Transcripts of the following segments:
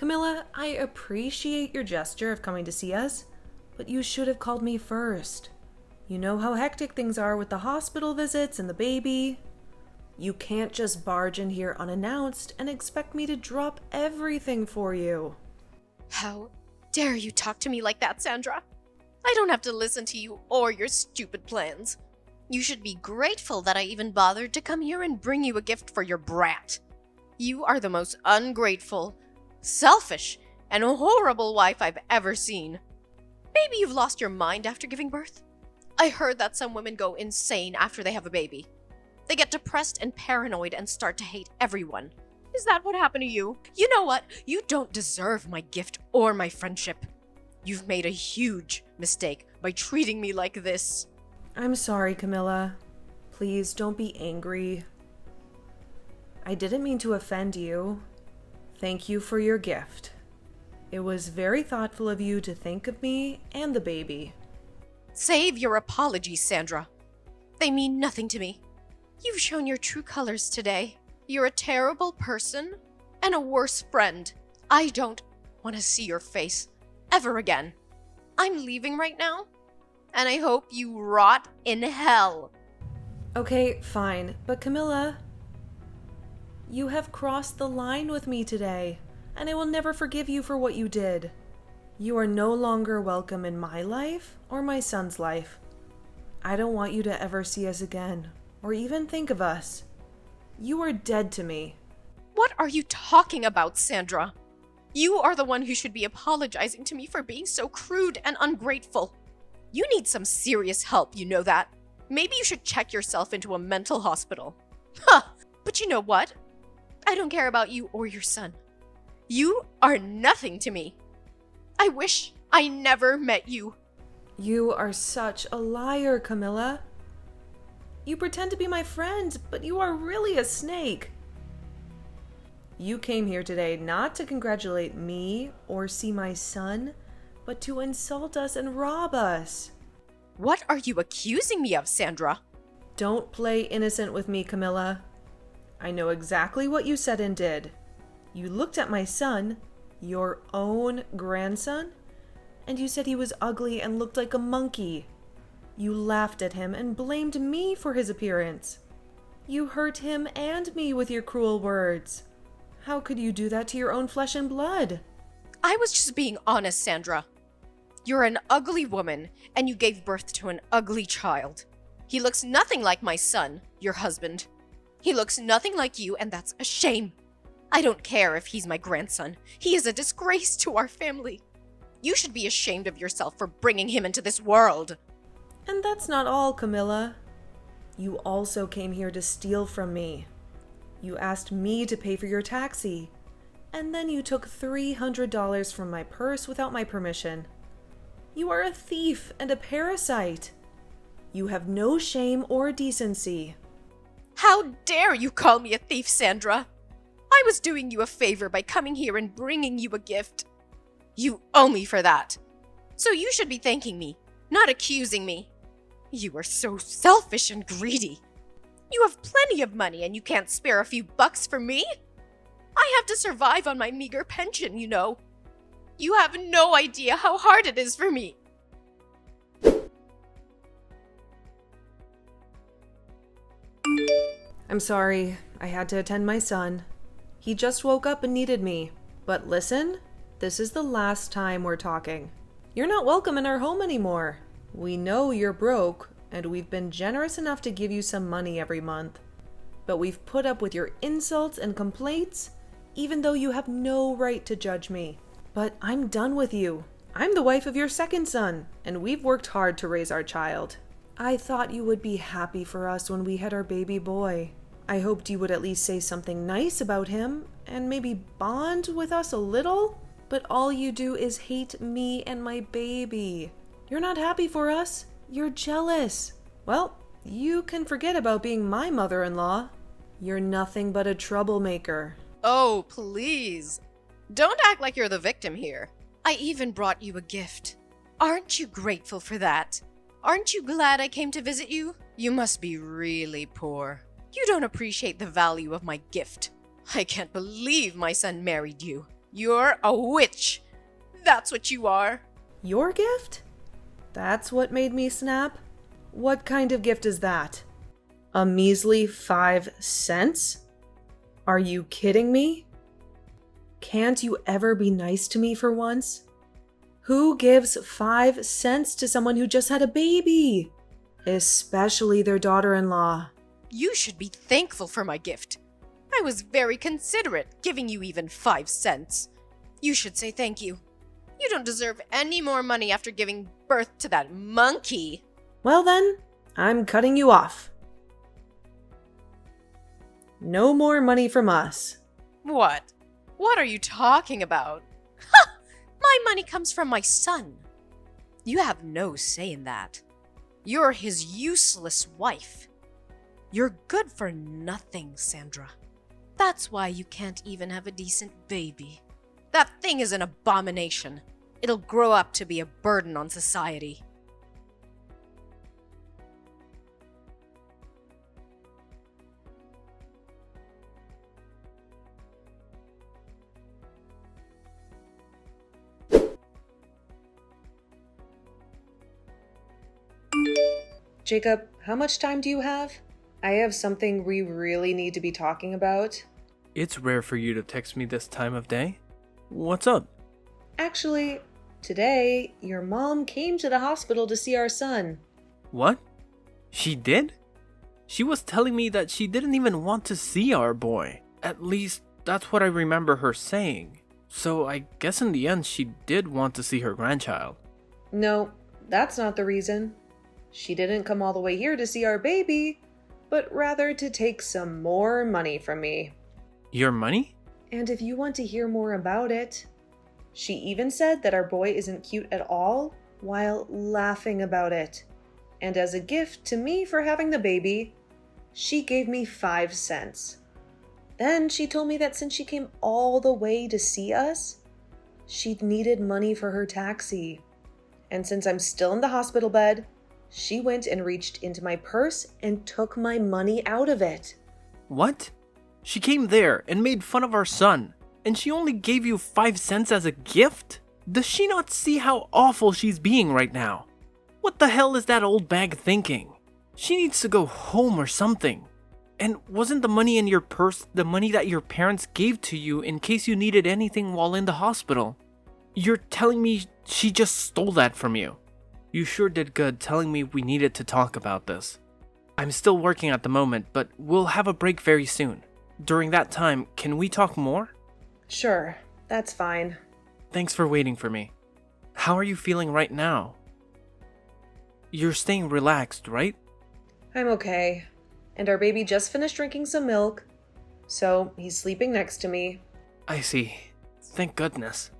Camilla, I appreciate your gesture of coming to see us, but you should have called me first. You know how hectic things are with the hospital visits and the baby. You can't just barge in here unannounced and expect me to drop everything for you. How dare you talk to me like that, Sandra? I don't have to listen to you or your stupid plans. You should be grateful that I even bothered to come here and bring you a gift for your brat. You are the most ungrateful, selfish, and horrible wife I've ever seen. Maybe you've lost your mind after giving birth? I heard that some women go insane after they have a baby. They get depressed and paranoid and start to hate everyone. Is that what happened to you? You know what? You don't deserve my gift or my friendship. You've made a huge mistake by treating me like this. I'm sorry, Camilla. Please don't be angry. I didn't mean to offend you. Thank you for your gift. It was very thoughtful of you to think of me and the baby. Save your apologies, Sandra. They mean nothing to me. You've shown your true colors today. You're a terrible person and a worse friend. I don't want to see your face ever again. I'm leaving right now, and I hope you rot in hell. Okay, fine. But Camilla, you have crossed the line with me today, and I will never forgive you for what you did. You are no longer welcome in my life or my son's life. I don't want you to ever see us again, or even think of us. You are dead to me. What are you talking about, Sandra? You are the one who should be apologizing to me for being so crude and ungrateful. You need some serious help, you know that. Maybe you should check yourself into a mental hospital. Huh, but you know what? I don't care about you or your son. You are nothing to me. I wish I never met you. You are such a liar, Camilla. You pretend to be my friend, but you are really a snake. You came here today not to congratulate me or see my son, but to insult us and rob us. What are you accusing me of, Sandra? Don't play innocent with me, Camilla. I know exactly what you said and did. You looked at my son, your own grandson, and you said he was ugly and looked like a monkey. You laughed at him and blamed me for his appearance. You hurt him and me with your cruel words. How could you do that to your own flesh and blood? I was just being honest, Sandra. You're an ugly woman, and you gave birth to an ugly child. He looks nothing like my son, your husband. He looks nothing like you, and that's a shame. I don't care if he's my grandson. He is a disgrace to our family. You should be ashamed of yourself for bringing him into this world. And that's not all, Camilla. You also came here to steal from me. You asked me to pay for your taxi, and then you took $300 from my purse without my permission. You are a thief and a parasite. You have no shame or decency. How dare you call me a thief, Sandra? I was doing you a favor by coming here and bringing you a gift. You owe me for that. So you should be thanking me, not accusing me. You are so selfish and greedy. You have plenty of money and you can't spare a few bucks for me? I have to survive on my meager pension, you know. You have no idea how hard it is for me. I'm sorry. I had to attend my son. He just woke up and needed me. But listen, this is the last time we're talking. You're not welcome in our home anymore. We know you're broke, and we've been generous enough to give you some money every month. But we've put up with your insults and complaints, even though you have no right to judge me. But I'm done with you. I'm the wife of your second son, and we've worked hard to raise our child. I thought you would be happy for us when we had our baby boy. I hoped you would at least say something nice about him, and maybe bond with us a little. But all you do is hate me and my baby. You're not happy for us. You're jealous. Well, you can forget about being my mother-in-law. You're nothing but a troublemaker. Oh, please. Don't act like you're the victim here. I even brought you a gift. Aren't you grateful for that? Aren't you glad I came to visit you? You must be really poor. You don't appreciate the value of my gift. I can't believe my son married you. You're a witch. That's what you are. Your gift? That's what made me snap? What kind of gift is that? A measly 5 cents? Are you kidding me? Can't you ever be nice to me for once? Who gives 5 cents to someone who just had a baby? Especially their daughter-in-law. You should be thankful for my gift. I was very considerate, giving you even 5 cents. You should say thank you. You don't deserve any more money after giving birth to that monkey. Well then, I'm cutting you off. No more money from us. What? What are you talking about? Ha! My money comes from my son. You have no say in that. You're his useless wife. You're good for nothing, Sandra. That's why you can't even have a decent baby. That thing is an abomination. It'll grow up to be a burden on society. Jacob, how much time do you have? I have something we really need to be talking about. It's rare for you to text me this time of day. What's up? Actually, today, your mom came to the hospital to see our son. What? She did? She was telling me that she didn't even want to see our boy. At least, that's what I remember her saying. So I guess in the end she did want to see her grandchild. No, that's not the reason. She didn't come all the way here to see our baby, but rather to take some more money from me. Your money? And if you want to hear more about it, she even said that our boy isn't cute at all while laughing about it. And as a gift to me for having the baby, she gave me 5 cents. Then she told me that since she came all the way to see us, she'd needed money for her taxi. And since I'm still in the hospital bed, she went and reached into my purse and took my money out of it. What? She came there and made fun of our son, and she only gave you 5 cents as a gift? Does she not see how awful she's being right now? What the hell is that old bag thinking? She needs to go home or something. And wasn't the money in your purse the money that your parents gave to you in case you needed anything while in the hospital? You're telling me she just stole that from you? You sure did good telling me we needed to talk about this. I'm still working at the moment, but we'll have a break very soon. During that time, can we talk more? Sure, that's fine. Thanks for waiting for me. How are you feeling right now? You're staying relaxed, right? I'm okay. And our baby just finished drinking some milk, so he's sleeping next to me. I see. Thank goodness.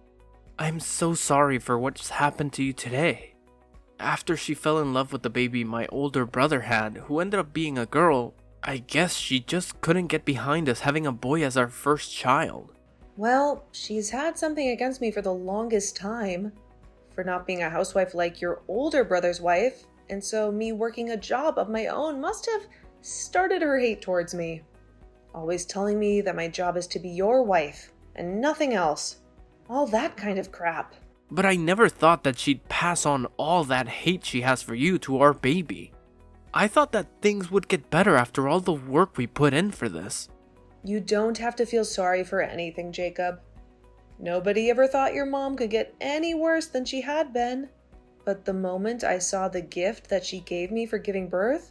I'm so sorry for what's happened to you today. After she fell in love with the baby my older brother had, who ended up being a girl, I guess she just couldn't get behind us having a boy as our first child. Well, she's had something against me for the longest time, for not being a housewife like your older brother's wife, and so me working a job of my own must have started her hate towards me. Always telling me that my job is to be your wife, and nothing else. All that kind of crap. But I never thought that she'd pass on all that hate she has for you to our baby. I thought that things would get better after all the work we put in for this. You don't have to feel sorry for anything, Jacob. Nobody ever thought your mom could get any worse than she had been. But the moment I saw the gift that she gave me for giving birth,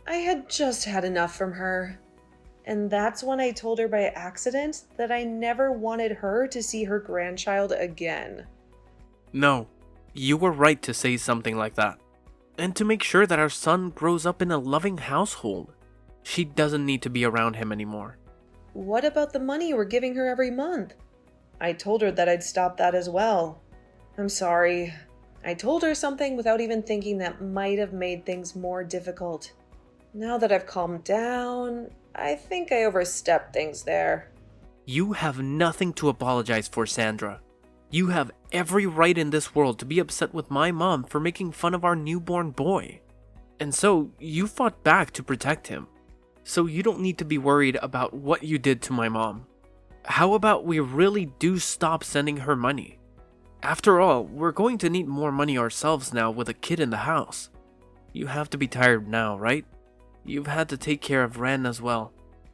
I had just had enough from her. And that's when I told her by accident that I never wanted her to see her grandchild again. No, you were right to say something like that. And to make sure that our son grows up in a loving household. She doesn't need to be around him anymore. What about the money you were giving her every month? I told her that I'd stop that as well. I'm sorry. I told her something without even thinking that might have made things more difficult. Now that I've calmed down, I think I overstepped things there. You have nothing to apologize for, Sandra. You have every right in this world to be upset with my mom for making fun of our newborn boy. And so, you fought back to protect him. So you don't need to be worried about what you did to my mom. How about we really do stop sending her money? After all, we're going to need more money ourselves now with a kid in the house. You have to be tired now, right? You've had to take care of Ren as well,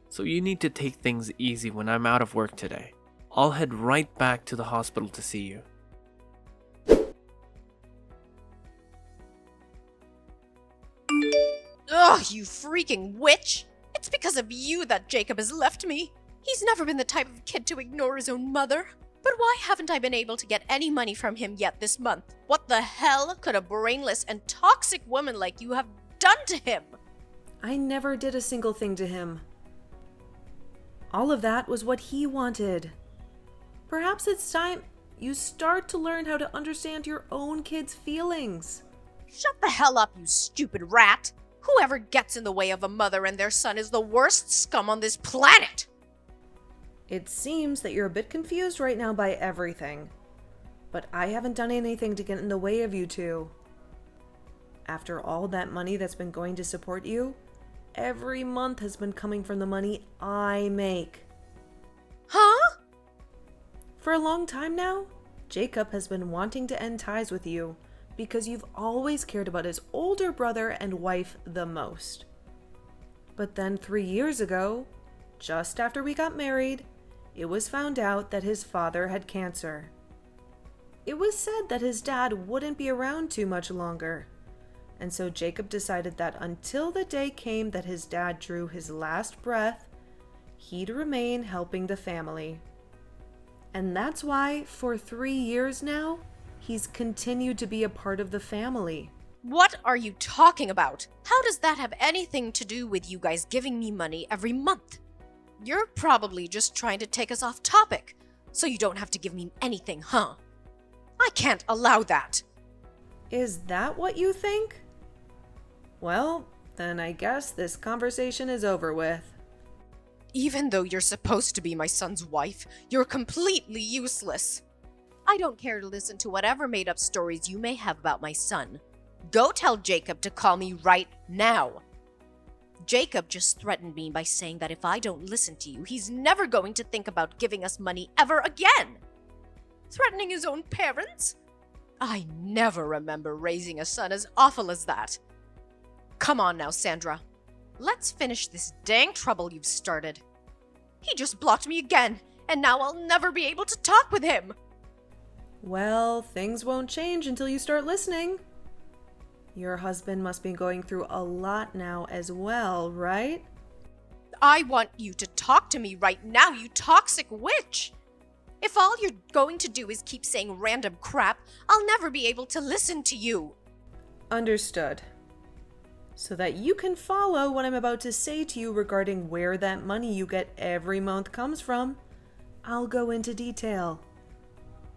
so you need to take things easy when I'm out of work today. I'll head right back to the hospital to see you. Ugh, you freaking witch! It's because of you that Jacob has left me. He's never been the type of kid to ignore his own mother. But why haven't I been able to get any money from him yet this month? What the hell could a brainless and toxic woman like you have done to him? I never did a single thing to him. All of that was what he wanted. Perhaps it's time you start to learn how to understand your own kid's feelings. Shut the hell up, you stupid rat! Whoever gets in the way of a mother and their son is the worst scum on this planet! It seems that you're a bit confused right now by everything. But I haven't done anything to get in the way of you two. After all that money that's been going to support you, every month has been coming from the money I make. Huh? For a long time now, Jacob has been wanting to end ties with you because you've always cared about his older brother and wife the most. But then 3 years ago, just after we got married, it was found out that his father had cancer. It was said that his dad wouldn't be around too much longer, and so Jacob decided that until the day came that his dad drew his last breath, he'd remain helping the family. And that's why, for 3 years now, he's continued to be a part of the family. What are you talking about? How does that have anything to do with you guys giving me money every month? You're probably just trying to take us off topic, so you don't have to give me anything, huh? I can't allow that. Is that what you think? Well, then I guess this conversation is over with. Even though you're supposed to be my son's wife, you're completely useless. I don't care to listen to whatever made-up stories you may have about my son. Go tell Jacob to call me right now. Jacob just threatened me by saying that if I don't listen to you, he's never going to think about giving us money ever again. Threatening his own parents? I never remember raising a son as awful as that. Come on now, Sandra. Let's finish this dang trouble you've started. He just blocked me again, and now I'll never be able to talk with him. Well, things won't change until you start listening. Your husband must be going through a lot now as well, right? I want you to talk to me right now, you toxic witch! If all you're going to do is keep saying random crap, I'll never be able to listen to you. Understood. So that you can follow what I'm about to say to you regarding where that money you get every month comes from, I'll go into detail.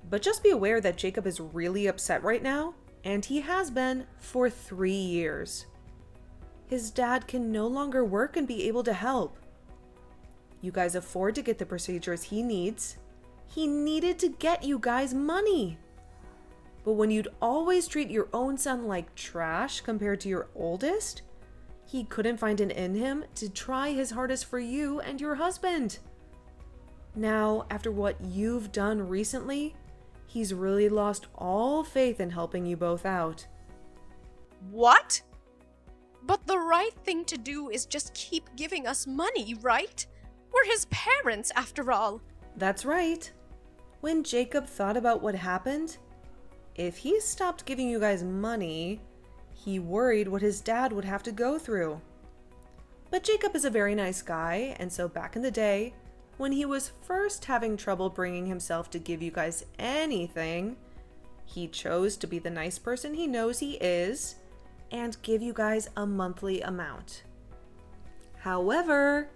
But just be aware that Jacob is really upset right now, and he has been for 3 years. His dad can no longer work and be able to help. You guys afford to get the procedures he needs. He needed to get you guys money. But when you'd always treat your own son like trash compared to your oldest, he couldn't find it in him to try his hardest for you and your husband. Now, after what you've done recently, he's really lost all faith in helping you both out. What? But the right thing to do is just keep giving us money, right? We're his parents, after all. That's right. When Jacob thought about what happened, if he stopped giving you guys money, he worried what his dad would have to go through. But Jacob is a very nice guy, and so back in the day, when he was first having trouble bringing himself to give you guys anything, he chose to be the nice person he knows he is and give you guys a monthly amount. However,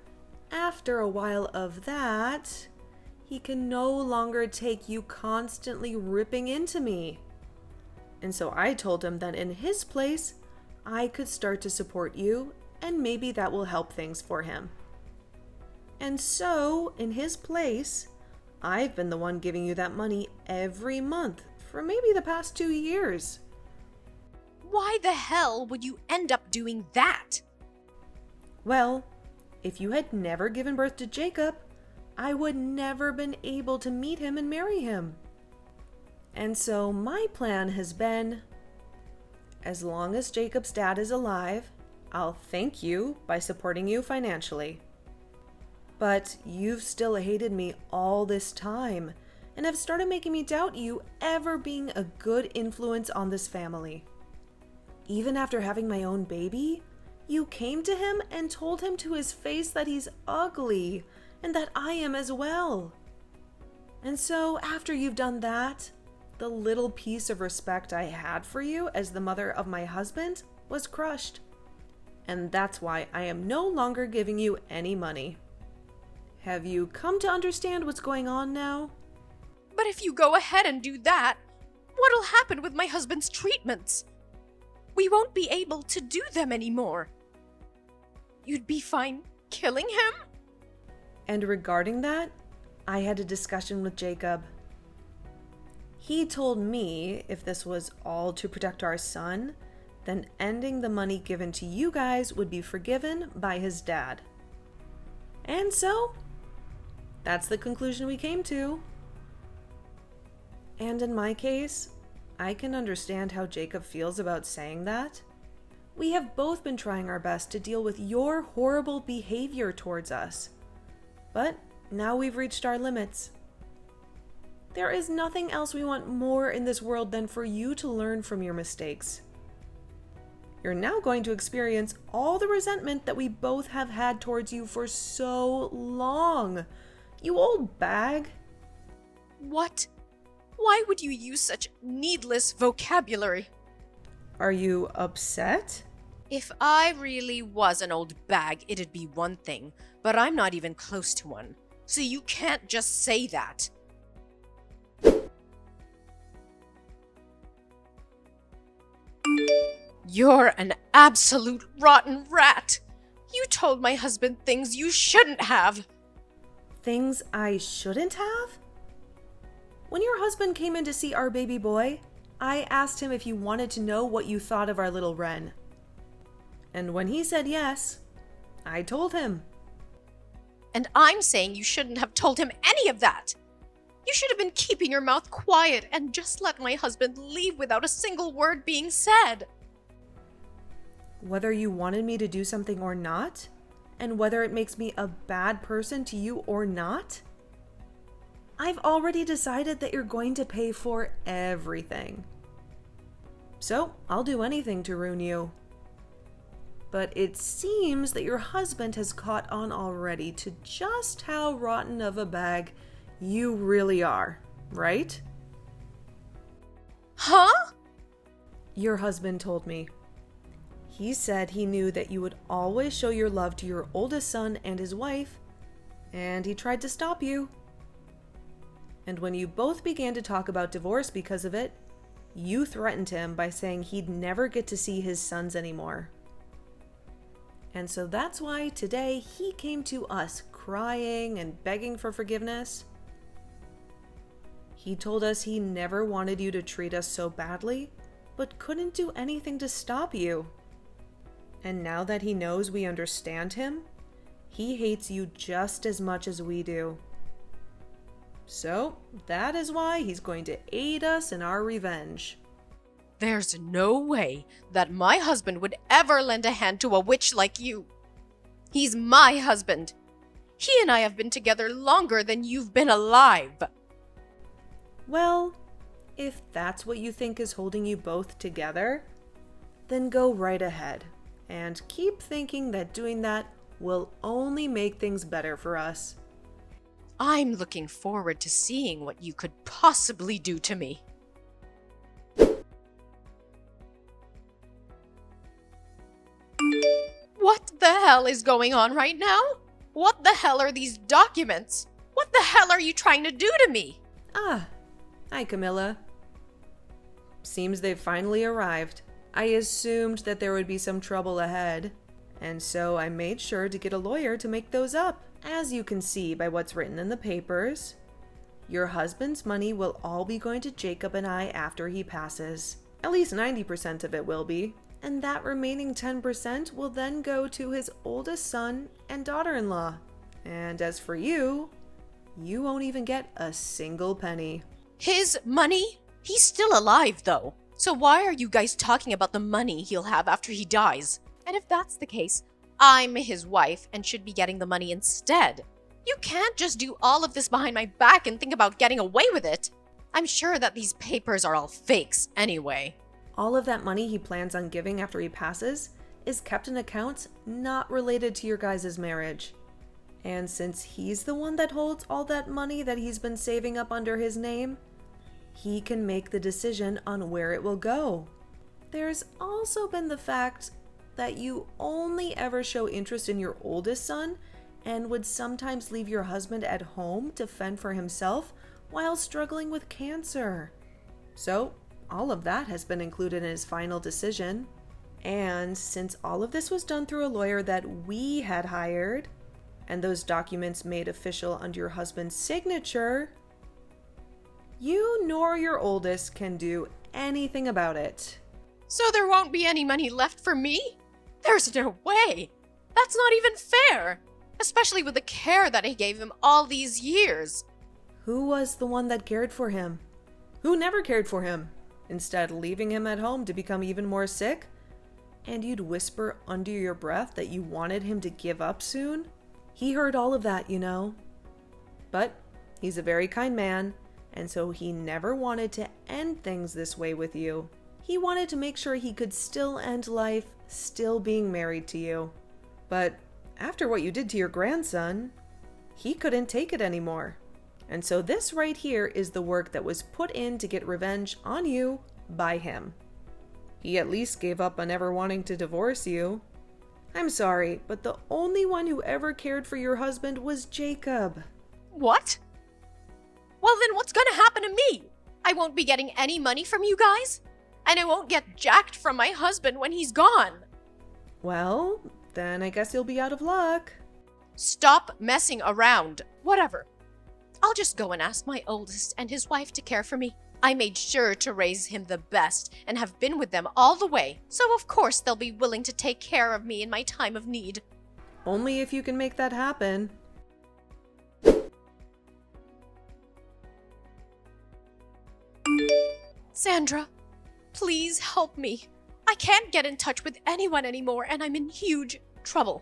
after a while of that, he can no longer take you constantly ripping into me. And so I told him that in his place, I could start to support you, and maybe that will help things for him. And so, in his place, I've been the one giving you that money every month for maybe the past 2 years. Why the hell would you end up doing that? Well, if you had never given birth to Jacob, I would never been able to meet him and marry him. And so my plan has been, as long as Jacob's dad is alive, I'll thank you by supporting you financially. But you've still hated me all this time and have started making me doubt you ever being a good influence on this family. Even after having my own baby, you came to him and told him to his face that he's ugly and that I am as well. And so after you've done that, the little piece of respect I had for you as the mother of my husband was crushed. And that's why I am no longer giving you any money. Have you come to understand what's going on now? But if you go ahead and do that, what'll happen with my husband's treatments? We won't be able to do them anymore. You'd be fine killing him? And regarding that, I had a discussion with Jacob. He told me if this was all to protect our son, then ending the money given to you guys would be forgiven by his dad. And so, that's the conclusion we came to. And in my case, I can understand how Jacob feels about saying that. We have both been trying our best to deal with your horrible behavior towards us. But now we've reached our limits. There is nothing else we want more in this world than for you to learn from your mistakes. You're now going to experience all the resentment that we both have had towards you for so long. You old bag. What? Why would you use such needless vocabulary? Are you upset? If I really was an old bag, it'd be one thing, but I'm not even close to one. So you can't just say that. You're an absolute rotten rat. You told my husband things you shouldn't have. Things I shouldn't have? When your husband came in to see our baby boy, I asked him if he wanted to know what you thought of our little Wren. And when he said yes, I told him. And I'm saying you shouldn't have told him any of that. You should have been keeping your mouth quiet and just let my husband leave without a single word being said. Whether you wanted me to do something or not, and whether it makes me a bad person to you or not, I've already decided that you're going to pay for everything. So I'll do anything to ruin you. But it seems that your husband has caught on already to just how rotten of a bag you really are, right? Huh? Your husband told me. He said he knew that you would always show your love to your oldest son and his wife, and he tried to stop you. And when you both began to talk about divorce because of it, you threatened him by saying he'd never get to see his sons anymore. And so that's why today he came to us crying and begging for forgiveness. He told us he never wanted you to treat us so badly, but couldn't do anything to stop you. And now that he knows we understand him, he hates you just as much as we do. So that is why he's going to aid us in our revenge. There's no way that my husband would ever lend a hand to a witch like you. He's my husband. He and I have been together longer than you've been alive. Well, if that's what you think is holding you both together, then go right ahead and keep thinking that doing that will only make things better for us. I'm looking forward to seeing what you could possibly do to me. What the hell is going on right now? What the hell are these documents? What the hell are you trying to do to me? Ah, hi Camilla. Seems they've finally arrived. I assumed that there would be some trouble ahead, and so I made sure to get a lawyer to make those up. As you can see by what's written in the papers, your husband's money will all be going to Jacob and I after he passes. At least 90% of it will be. And that remaining 10% will then go to his oldest son and daughter-in-law. And as for you, you won't even get a single penny. His money? He's still alive, though. So why are you guys talking about the money he'll have after he dies? And if that's the case, I'm his wife and should be getting the money instead. You can't just do all of this behind my back and think about getting away with it. I'm sure that these papers are all fakes anyway. All of that money he plans on giving after he passes is kept in accounts not related to your guys' marriage. And since he's the one that holds all that money that he's been saving up under his name, he can make the decision on where it will go. There's also been the fact that you only ever show interest in your oldest son and would sometimes leave your husband at home to fend for himself while struggling with cancer. So, all of that has been included in his final decision. And since all of this was done through a lawyer that we had hired, and those documents made official under your husband's signature, you nor your oldest can do anything about it. So there won't be any money left for me? There's no way. That's not even fair. Especially with the care that I gave him all these years. Who was the one that cared for him? Who never cared for him? Instead, leaving him at home to become even more sick? And you'd whisper under your breath that you wanted him to give up soon? He heard all of that, you know. But he's a very kind man, and so he never wanted to end things this way with you. He wanted to make sure he could still end life still being married to you. But after what you did to your grandson, he couldn't take it anymore. And so this right here is the work that was put in to get revenge on you by him. He at least gave up on ever wanting to divorce you. I'm sorry, but the only one who ever cared for your husband was Jacob. What? Well, then what's gonna happen to me? I won't be getting any money from you guys? And I won't get jacked from my husband when he's gone. Well, then I guess you'll be out of luck. Stop messing around. Whatever. I'll just go and ask my oldest and his wife to care for me. I made sure to raise him the best and have been with them all the way, so of course they'll be willing to take care of me in my time of need. Only if you can make that happen. Sandra, please help me. I can't get in touch with anyone anymore and I'm in huge trouble.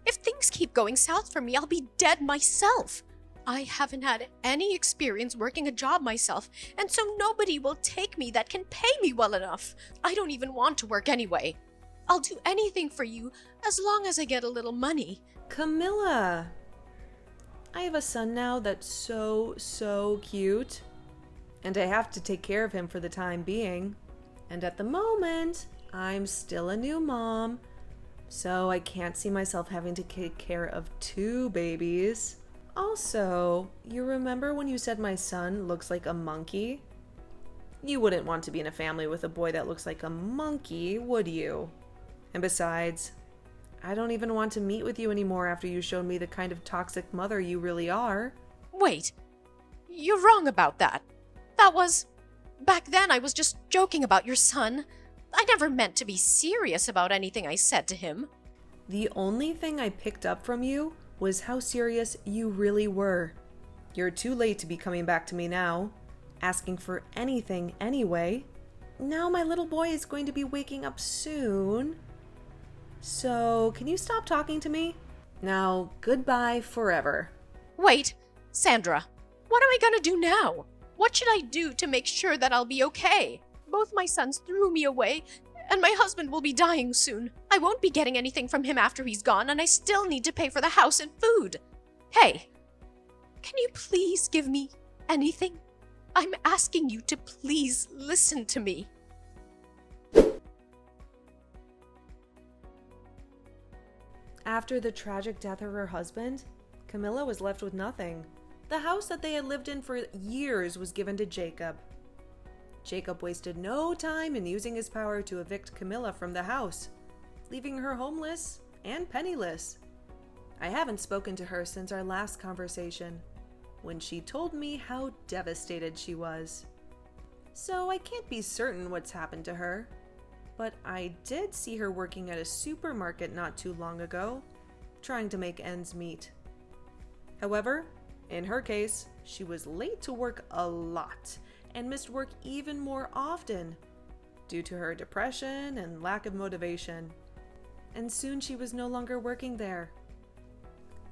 If things keep going south for me, I'll be dead myself. I haven't had any experience working a job myself, and so nobody will take me that can pay me well enough. I don't even want to work anyway. I'll do anything for you as long as I get a little money. Camilla! I have a son now that's so cute. And I have to take care of him for the time being. And at the moment, I'm still a new mom. So I can't see myself having to take care of 2 babies. Also, you remember when you said my son looks like a monkey? You wouldn't want to be in a family with a boy that looks like a monkey, would you? And besides, I don't even want to meet with you anymore after you showed me the kind of toxic mother you really are. Wait, you're wrong about that. Back then I was just joking about your son. I never meant to be serious about anything I said to him. The only thing I picked up from you was how serious you really were. You're too late to be coming back to me now, asking for anything anyway. Now my little boy is going to be waking up soon. So, can you stop talking to me? Now, goodbye forever. Wait, Sandra, what am I gonna do now? What should I do to make sure that I'll be okay? Both my sons threw me away, and my husband will be dying soon. I won't be getting anything from him after he's gone, and I still need to pay for the house and food. Hey, can you please give me anything? I'm asking you to please listen to me. After the tragic death of her husband, Camilla was left with nothing. The house that they had lived in for years was given to Jacob. Jacob wasted no time in using his power to evict Camilla from the house, leaving her homeless and penniless. I haven't spoken to her since our last conversation, when she told me how devastated she was. So I can't be certain what's happened to her, but I did see her working at a supermarket not too long ago, trying to make ends meet. However, In her case, she was late to work a lot and missed work even more often due to her depression and lack of motivation. And soon she was no longer working there.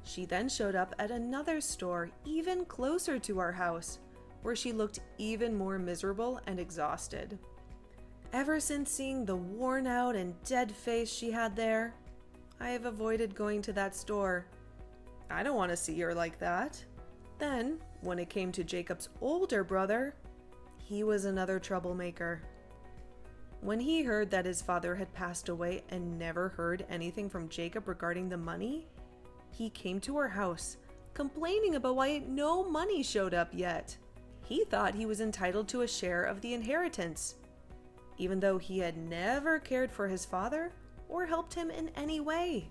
She then showed up at another store even closer to our house, where she looked even more miserable and exhausted. Ever since seeing the worn out and dead face she had there, I have avoided going to that store. I don't want to see her like that. Then, when it came to Jacob's older brother, he was another troublemaker. When he heard that his father had passed away and never heard anything from Jacob regarding the money, he came to our house, complaining about why no money showed up yet. He thought he was entitled to a share of the inheritance, even though he had never cared for his father or helped him in any way.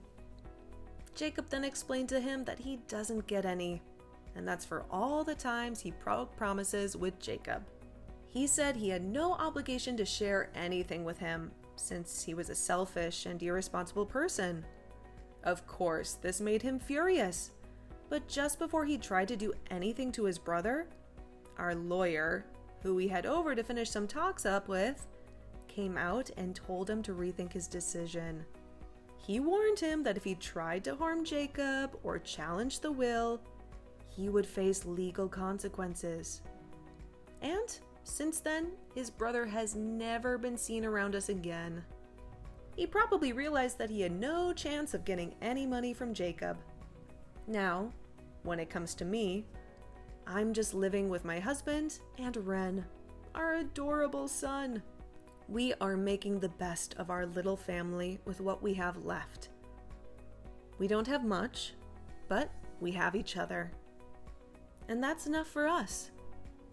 Jacob then explained to him that he doesn't get any, and that's for all the times he broke promises with Jacob. He said he had no obligation to share anything with him, since he was a selfish and irresponsible person. Of course, this made him furious, but just before he tried to do anything to his brother, our lawyer, who we had over to finish some talks up with, came out and told him to rethink his decision. He warned him that if he tried to harm Jacob or challenge the will, he would face legal consequences. And since then, his brother has never been seen around us again. He probably realized that he had no chance of getting any money from Jacob. Now, when it comes to me, I'm just living with my husband and Ren, our adorable son. We are making the best of our little family with what we have left. We don't have much, but we have each other. And that's enough for us.